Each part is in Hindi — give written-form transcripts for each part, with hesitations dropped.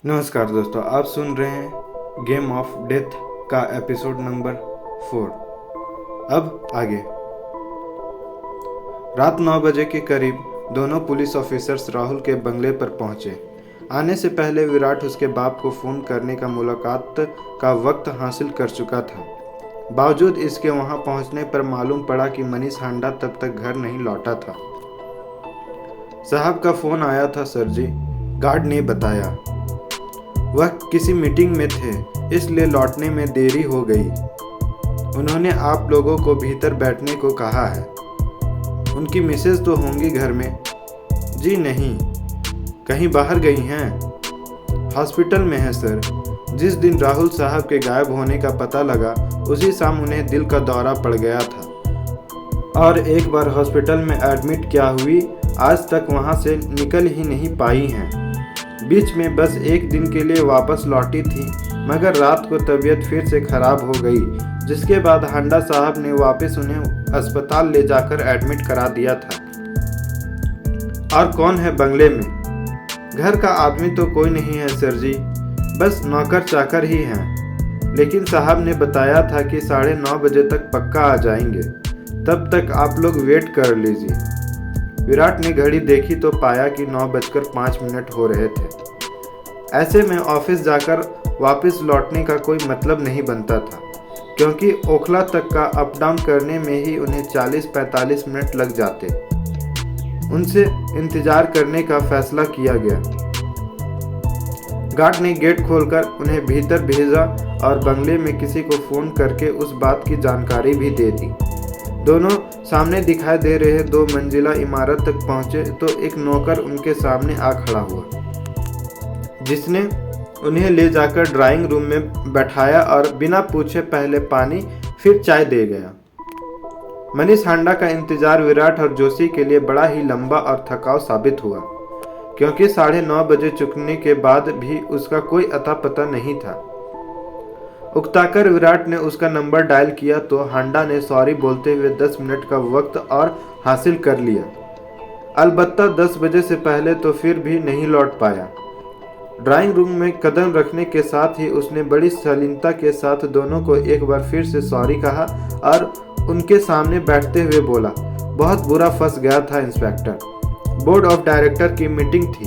नमस्कार दोस्तों, आप सुन रहे हैं गेम ऑफ डेथ का एपिसोड नंबर 4। अब आगे। रात 9 बजे के करीब दोनों पुलिस ऑफिसर्स राहुल के बंगले पर पहुंचे। आने से पहले विराट उसके बाप को फ़ोन करने का मुलाकात का वक्त हासिल कर चुका था। बावजूद इसके वहां पहुंचने पर मालूम पड़ा कि मनीष हांडा तब तक घर नहीं लौटा था। साहब का फ़ोन आया था सर जी, गार्ड ने बताया। वह किसी मीटिंग में थे, इसलिए लौटने में देरी हो गई। उन्होंने आप लोगों को भीतर बैठने को कहा है। उनकी मिसेज तो होंगी घर में? जी नहीं, कहीं बाहर गई हैं। हॉस्पिटल में है सर। जिस दिन राहुल साहब के गायब होने का पता लगा उसी शाम उन्हें दिल का दौरा पड़ गया था और एक बार हॉस्पिटल में एडमिट क्या हुई, आज तक वहां से निकल ही नहीं पाई हैं। बीच में बस एक दिन के लिए वापस लौटी थी, मगर रात को तबीयत फिर से खराब हो गई, जिसके बाद हांडा साहब ने वापस उन्हें अस्पताल ले जाकर एडमिट करा दिया था। और कौन है बंगले में? घर का आदमी तो कोई नहीं है सर जी, बस नौकर चाकर ही हैं। लेकिन साहब ने बताया था कि 9:30 बजे तक पक्का आ जाएंगे, तब तक आप लोग वेट कर लीजिए। विराट ने घड़ी देखी तो पाया कि 9:05 हो रहे थे। ऐसे में ऑफिस जाकर वापस लौटने का कोई मतलब नहीं बनता था, क्योंकि ओखला तक का अप डाउन करने में ही उन्हें 40-45 मिनट लग जाते। उनसे इंतजार करने का फैसला किया गया। गार्ड ने गेट खोलकर उन्हें भीतर भेजा और बंगले में किसी को फोन करके उस बात की जानकारी भी दे दी। दोनों सामने दिखाई दे रहे 2 मंजिला इमारत तक पहुंचे तो एक नौकर उनके सामने आ खड़ा हुआ, जिसने उन्हें ले जाकर ड्राइंग रूम में बैठाया और बिना पूछे पहले पानी फिर चाय दे गया। मनीष हांडा का इंतजार विराट और जोशी के लिए बड़ा ही लंबा और थकाऊ साबित हुआ, क्योंकि 9:30 बजे चुकने के बाद भी उसका कोई अता पता नहीं था। उकताकर विराट ने उसका नंबर डायल किया तो हांडा ने सॉरी बोलते हुए 10 मिनट का वक्त और हासिल कर लिया। अलबत्ता 10 बजे से पहले तो फिर भी नहीं लौट पाया। ड्राइंग रूम में कदम रखने के साथ ही उसने बड़ी शालीनता के साथ दोनों को एक बार फिर से सॉरी कहा और उनके सामने बैठते हुए बोला, बहुत बुरा फंस गया था इंस्पेक्टर। बोर्ड ऑफ डायरेक्टर की मीटिंग थी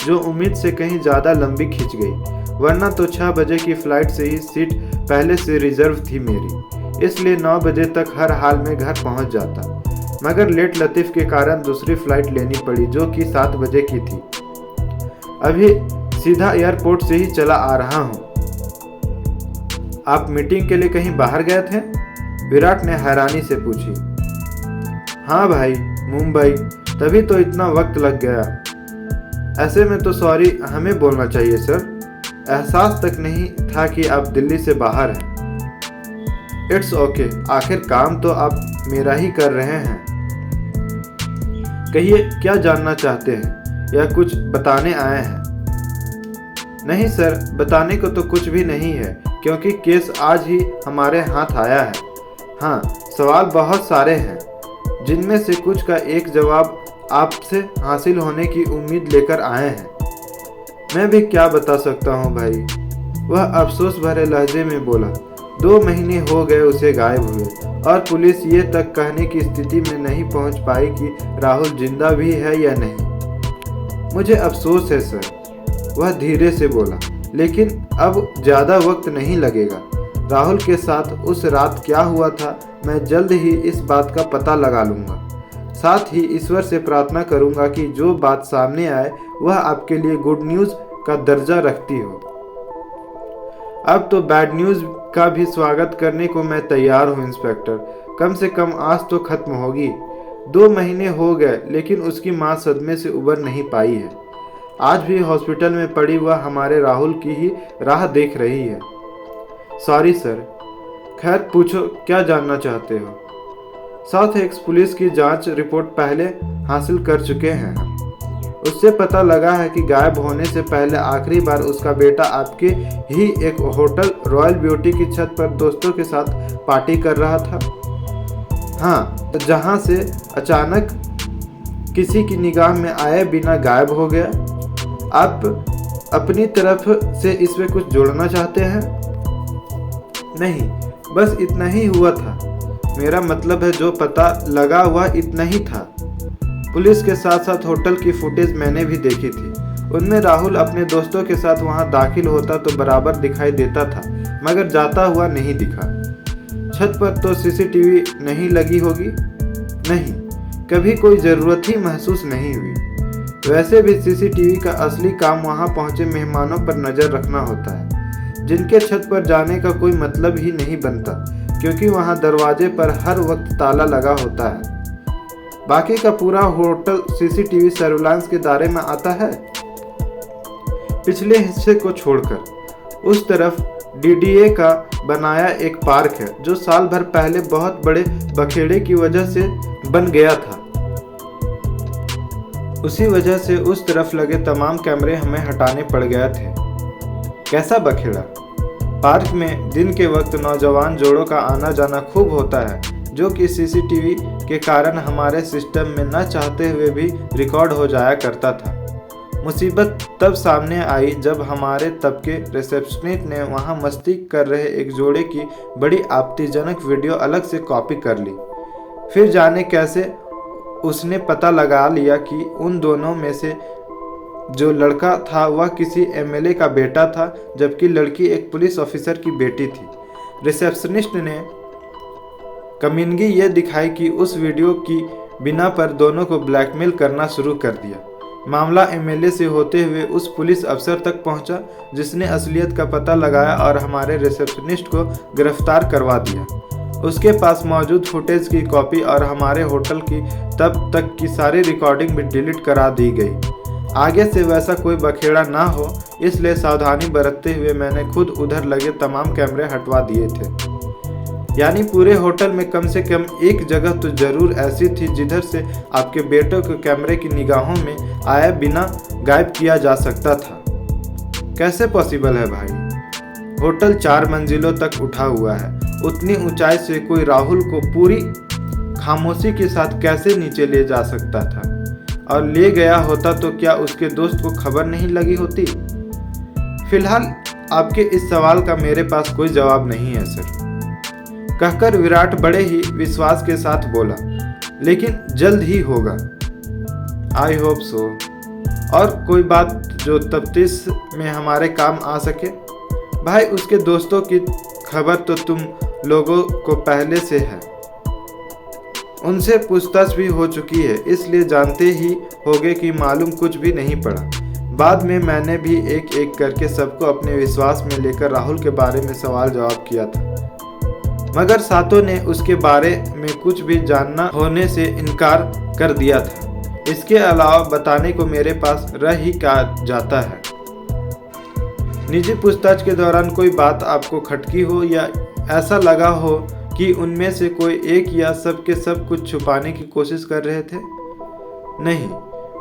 जो उम्मीद से कहीं ज़्यादा लंबी खिंच गई, वरना तो 6 बजे की फ्लाइट से ही सीट पहले से रिजर्व थी मेरी, इसलिए 9 बजे तक हर हाल में घर पहुंच जाता। मगर लेट लतीफ़ के कारण दूसरी फ्लाइट लेनी पड़ी जो कि 7 बजे की थी। अभी सीधा एयरपोर्ट से ही चला आ रहा हूं। आप मीटिंग के लिए कहीं बाहर गए थे? विराट ने हैरानी से पूछी। हाँ भाई, मुंबई, तभी तो इतना वक्त लग गया। ऐसे में तो सॉरी हमें बोलना चाहिए सर, एहसास तक नहीं था कि आप दिल्ली से बाहर हैं। इट्स ओके, आखिर काम तो आप मेरा ही कर रहे हैं। कहिए, क्या जानना चाहते हैं या कुछ बताने आए हैं? नहीं सर, बताने को तो कुछ भी नहीं है, क्योंकि केस आज ही हमारे हाथ आया है। हाँ, सवाल बहुत सारे हैं, जिनमें से कुछ का एक जवाब आपसे हासिल होने की उम्मीद लेकर आए हैं। मैं भी क्या बता सकता हूँ भाई, वह अफसोस भरे लहजे में बोला। 2 महीने हो गए उसे गायब हुए और पुलिस ये तक कहने की स्थिति में नहीं पहुँच पाई कि राहुल जिंदा भी है या नहीं। मुझे अफसोस है सर, वह धीरे से बोला, लेकिन अब ज़्यादा वक्त नहीं लगेगा। राहुल के साथ उस रात क्या हुआ था, मैं जल्द ही इस बात का पता लगा लूँगा। साथ ही ईश्वर से प्रार्थना करूँगा कि जो बात सामने आए वह आपके लिए गुड न्यूज़ का दर्जा रखती हो। अब तो बैड न्यूज़ का भी स्वागत करने को मैं तैयार हूँ इंस्पेक्टर। कम से कम आज तो खत्म होगी। 2 महीने हो गए, लेकिन उसकी माँ सदमे से उबर नहीं पाई है। आज भी हॉस्पिटल में पड़ी वह हमारे राहुल की ही राह देख रही है। Sorry sir. खैर, पूछो, क्या जानना चाहते हो? साउथ एक्स पुलिस की जांच रिपोर्ट पहले हासिल कर चुके हैं। उससे पता लगा है कि गायब होने से पहले आखिरी बार उसका बेटा आपके ही एक होटल रॉयल ब्यूटी की छत पर दोस्तों के साथ पार्टी कर रहा था। हाँ, जहां से अचानक किसी की निगाह में आए बिना गायब हो गया। आप अपनी तरफ से इसमें कुछ जोड़ना चाहते हैं? नहीं, बस इतना ही हुआ था। मेरा मतलब है जो पता लगा हुआ इतना ही था। पुलिस के साथ साथ होटल की फुटेज मैंने भी देखी थी। उनमें राहुल अपने दोस्तों के साथ वहां दाखिल होता तो बराबर दिखाई देता था, मगर जाता हुआ नहीं दिखा। छत पर तो सीसीटीवी नहीं लगी होगी? नहीं, कभी कोई ज़रूरत ही महसूस नहीं हुई। वैसे भी सीसीटीवी का असली काम वहां पहुंचे मेहमानों पर नज़र रखना होता है, जिनके छत पर जाने का कोई मतलब ही नहीं बनता, क्योंकि वहां दरवाजे पर हर वक्त ताला लगा होता है। बाकी का पूरा होटल सीसीटीवी सर्विलांस के दायरे में आता है। पिछले हिस्से को छोड़कर उस तरफ डीडीए का बनाया एक पार्क है, जो साल भर पहले बहुत बड़े बखेड़े की वजह से बन गया था। उसी वजह से उस तरफ लगे तमाम कैमरे हमें हटाने पड़ गए थे। कैसा बखेड़ा? पार्क में दिन के वक्त नौजवान जोड़ों का आना जाना खूब होता है, जो कि सीसीटीवी के कारण हमारे सिस्टम में न चाहते हुए भी रिकॉर्ड हो जाया करता था। मुसीबत तब सामने आई जब हमारे तब के रिसेप्शनिस्ट ने वहां मस्ती कर रहे एक जोड़े की बड़ी आपत्तिजनक वीडियो अलग से कॉपी कर ली। फिर जाने कैसे उसने पता लगा लिया कि उन दोनों में से जो लड़का था वह किसी एमएलए का बेटा था, जबकि लड़की एक पुलिस ऑफिसर की बेटी थी। रिसेप्शनिस्ट ने कमीनगी ये दिखाई कि उस वीडियो की बिना पर दोनों को ब्लैकमेल करना शुरू कर दिया। मामला एमएलए से होते हुए उस पुलिस अफसर तक पहुंचा, जिसने असलियत का पता लगाया और हमारे रिसेप्शनिस्ट को गिरफ्तार करवा दिया। उसके पास मौजूद फुटेज की कॉपी और हमारे होटल की तब तक की सारी रिकॉर्डिंग भी डिलीट करा दी गई। आगे से वैसा कोई बखेड़ा ना हो, इसलिए सावधानी बरतते हुए मैंने खुद उधर लगे तमाम कैमरे हटवा दिए थे। यानी पूरे होटल में कम से कम एक जगह तो जरूर ऐसी थी जिधर से आपके बेटों को कैमरे की निगाहों में आए बिना गायब किया जा सकता था। कैसे पॉसिबल है भाई? होटल 4 मंजिलों तक उठा हुआ है। उतनी ऊंचाई से कोई राहुल को पूरी खामोशी के साथ कैसे नीचे ले जा सकता था? और ले गया होता तो क्या उसके दोस्त को खबर नहीं लगी होती? फिलहाल आपके इस सवाल का मेरे पास कोई जवाब नहीं है सर, कहकर विराट बड़े ही विश्वास के साथ बोला। लेकिन जल्द ही होगा। I hope so. और कोई बात जो तफ्तीश में हमारे काम आ सके? भाई, उसके दोस्तों की खबर तो तुम लोगों को पहले से है। उनसे पूछताछ भी हो चुकी है, इसलिए जानते ही होगे कि मालूम कुछ भी नहीं पड़ा। बाद में मैंने भी एक एक करके सबको अपने विश्वास में लेकर राहुल के बारे में सवाल जवाब किया था, मगर सातों ने उसके बारे में कुछ भी जानना होने से इनकार कर दिया था। इसके अलावा बताने को मेरे पास रह ही क्या जाता है। निजी पूछताछ के दौरान कोई बात आपको खटकी हो या ऐसा लगा हो कि उनमें से कोई एक या सब के सब कुछ छुपाने की कोशिश कर रहे थे? नहीं,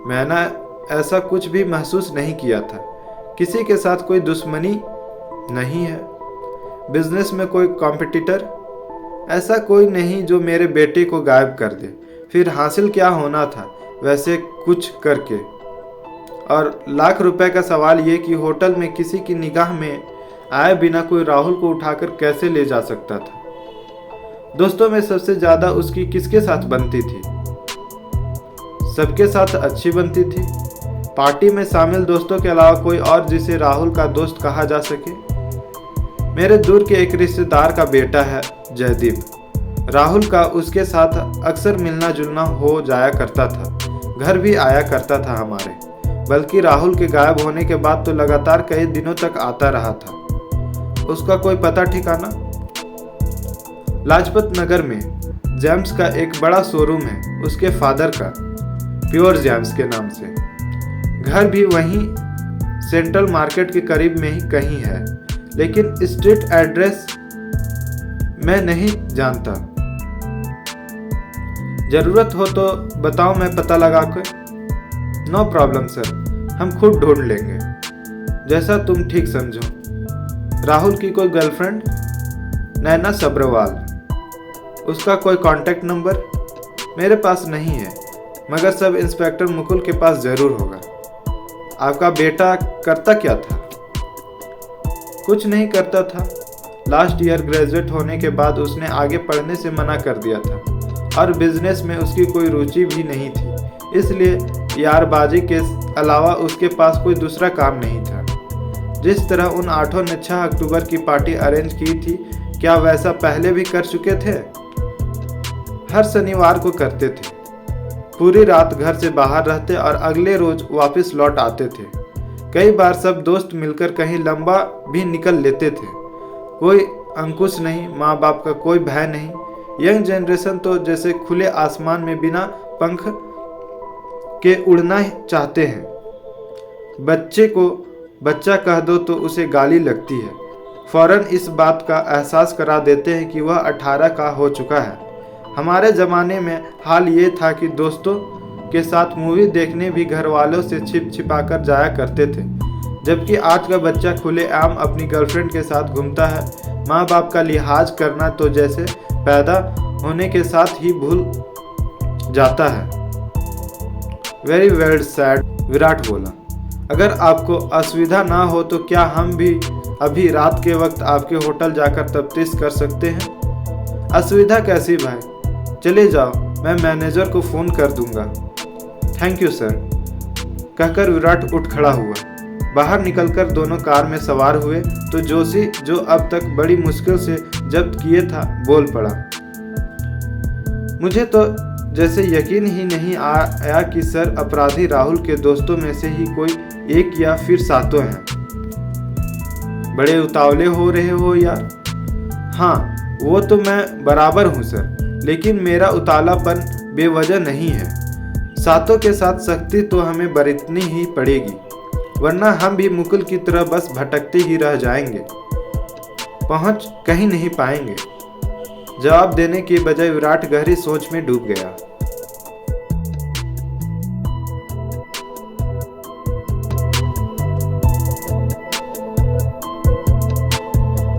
मैंने ऐसा कुछ भी महसूस नहीं किया था। किसी के साथ कोई दुश्मनी नहीं है। बिजनेस में कोई कॉम्पिटिटर? ऐसा कोई नहीं जो मेरे बेटे को गायब कर दे। फिर हासिल क्या होना था वैसे कुछ करके? और लाख रुपए का सवाल ये कि होटल में किसी की निगाह में आए बिना कोई राहुल को उठाकर कैसे ले जा सकता था? दोस्तों में सबसे ज्यादा उसकी किसके साथ बनती थी? सबके साथ अच्छी बनती थी। पार्टी में शामिल दोस्तों के अलावा कोई और जिसे राहुल का दोस्त कहा जा सके? मेरे दूर के एक रिश्तेदार का बेटा है जयदीप। राहुल का उसके साथ अक्सर मिलना जुलना हो जाया करता था, घर भी आया करता था हमारे। बल्कि राहुल के गायब होने के बाद तो लगातार कई दिनों तक आता रहा था। उसका कोई पता ठिकाना? लाजपत नगर में जेम्स का एक बड़ा शोरूम है, उसके फादर का, प्योर जेम्स के नाम से। घर भी वहीं सेंट्रल मार्केट के करीब में ही कहीं है, लेकिन स्ट्रीट एड्रेस मैं नहीं जानता। जरूरत हो तो बताओ, मैं पता लगा के। नो प्रॉब्लम सर, हम खुद ढूंढ लेंगे, जैसा तुम ठीक समझो। राहुल की कोई गर्लफ्रेंड? नैना सब्रवाल। उसका कोई कांटेक्ट नंबर? मेरे पास नहीं है, मगर सब इंस्पेक्टर मुकुल के पास जरूर होगा। आपका बेटा करता क्या था? कुछ नहीं करता था। लास्ट ईयर ग्रेजुएट होने के बाद उसने आगे पढ़ने से मना कर दिया था और बिजनेस में उसकी कोई रुचि भी नहीं थी, इसलिए यारबाजी के अलावा उसके पास कोई दूसरा काम नहीं था। जिस तरह उन 8 ने 6 अक्टूबर की पार्टी अरेंज की थी, क्या वैसा पहले भी कर चुके थे? हर शनिवार को करते थे। पूरी रात घर से बाहर रहते और अगले रोज वापस लौट आते थे। कई बार सब दोस्त मिलकर कहीं लंबा भी निकल लेते थे। कोई अंकुश नहीं, माँ बाप का कोई भय नहीं। यंग जनरेशन तो जैसे खुले आसमान में बिना पंख के उड़ना चाहते हैं। बच्चे को बच्चा कह दो तो उसे गाली लगती है। फौरन इस बात का एहसास करा देते हैं कि वह 18 का हो चुका है। हमारे ज़माने में हाल ये था कि दोस्तों के साथ मूवी देखने भी घर वालों से छिप छिपा कर जाया करते थे, जबकि आज का बच्चा खुलेआम अपनी गर्लफ्रेंड के साथ घूमता है। माँ बाप का लिहाज करना तो जैसे पैदा होने के साथ ही भूल जाता है। वेरी वेरी सैड, विराट बोला। अगर आपको असुविधा ना हो तो क्या हम भी अभी रात के वक्त आपके होटल जाकर तफ्तीश कर सकते हैं? असुविधा कैसी भाई, चले जाओ, मैं मैनेजर को फ़ोन कर दूंगा। थैंक यू सर, कहकर विराट उठ खड़ा हुआ। बाहर निकलकर दोनों कार में सवार हुए तो जोशी, जो अब तक बड़ी मुश्किल से जब्त किए था, बोल पड़ा। मुझे तो जैसे यकीन ही नहीं आया कि सर अपराधी राहुल के दोस्तों में से ही कोई एक या फिर सातों हैं। बड़े उतावले हो रहे हो यार। हाँ, वो तो मैं बराबर हूँ सर, लेकिन मेरा उतावलापन बेवजह नहीं है। सातों के साथ सख्ती तो हमें बरतनी ही पड़ेगी, वरना हम भी मुकुल की तरह बस भटकते ही रह जाएंगे, पहुंच कहीं नहीं पाएंगे। जवाब देने के बजाय विराट गहरी सोच में डूब गया।